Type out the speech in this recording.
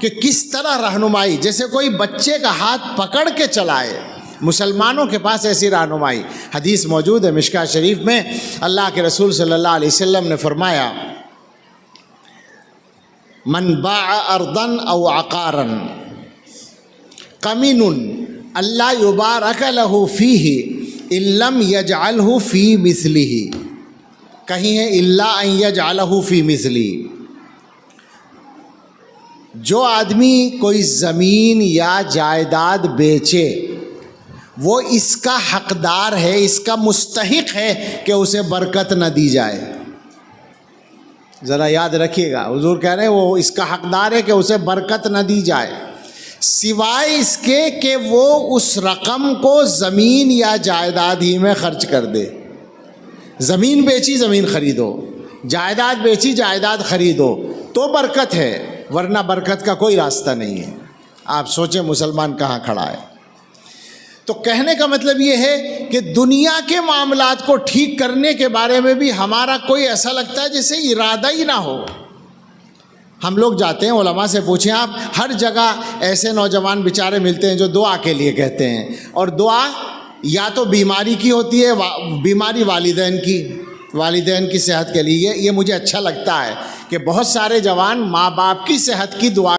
کہ کس طرح رہنمائی، جیسے کوئی بچے کا ہاتھ پکڑ کے چلائے، مسلمانوں کے پاس ایسی رہنمائی۔ حدیث موجود ہے مشکاۃ شریف میں، اللہ کے رسول صلی اللہ علیہ وسلم نے فرمایا من باع ارضا او عقارا قمن اللہ یبارک لہ فیہ ان لم یجعلہ فی مثلہ، کہیں ہے الا ان یجعلہ فی مثلہ۔ جو آدمی کوئی زمین یا جائیداد بیچے وہ اس کا حقدار ہے، اس کا مستحق ہے کہ اسے برکت نہ دی جائے۔ ذرا یاد رکھیے گا، حضور کہہ رہے ہیں وہ اس کا حقدار ہے کہ اسے برکت نہ دی جائے، سوائے اس کے کہ وہ اس رقم کو زمین یا جائیداد ہی میں خرچ کر دے۔ زمین بیچی زمین خریدو، جائیداد بیچی جائیداد خریدو تو برکت ہے، ورنہ برکت کا کوئی راستہ نہیں ہے۔ آپ سوچیں مسلمان کہاں کھڑا ہے۔ تو کہنے کا مطلب یہ ہے کہ دنیا کے معاملات کو ٹھیک کرنے کے بارے میں بھی ہمارا کوئی ایسا لگتا ہے جیسے ارادہ ہی نہ ہو۔ ہم لوگ جاتے ہیں، علماء سے پوچھیں آپ، ہر جگہ ایسے نوجوان بیچارے ملتے ہیں جو دعا کے لیے کہتے ہیں، اور دعا یا تو بیماری کی ہوتی ہے، بیماری والدین کی صحت کے لیے۔ یہ مجھے اچھا لگتا ہے کہ بہت سارے جوان ماں باپ کی صحت کی دعا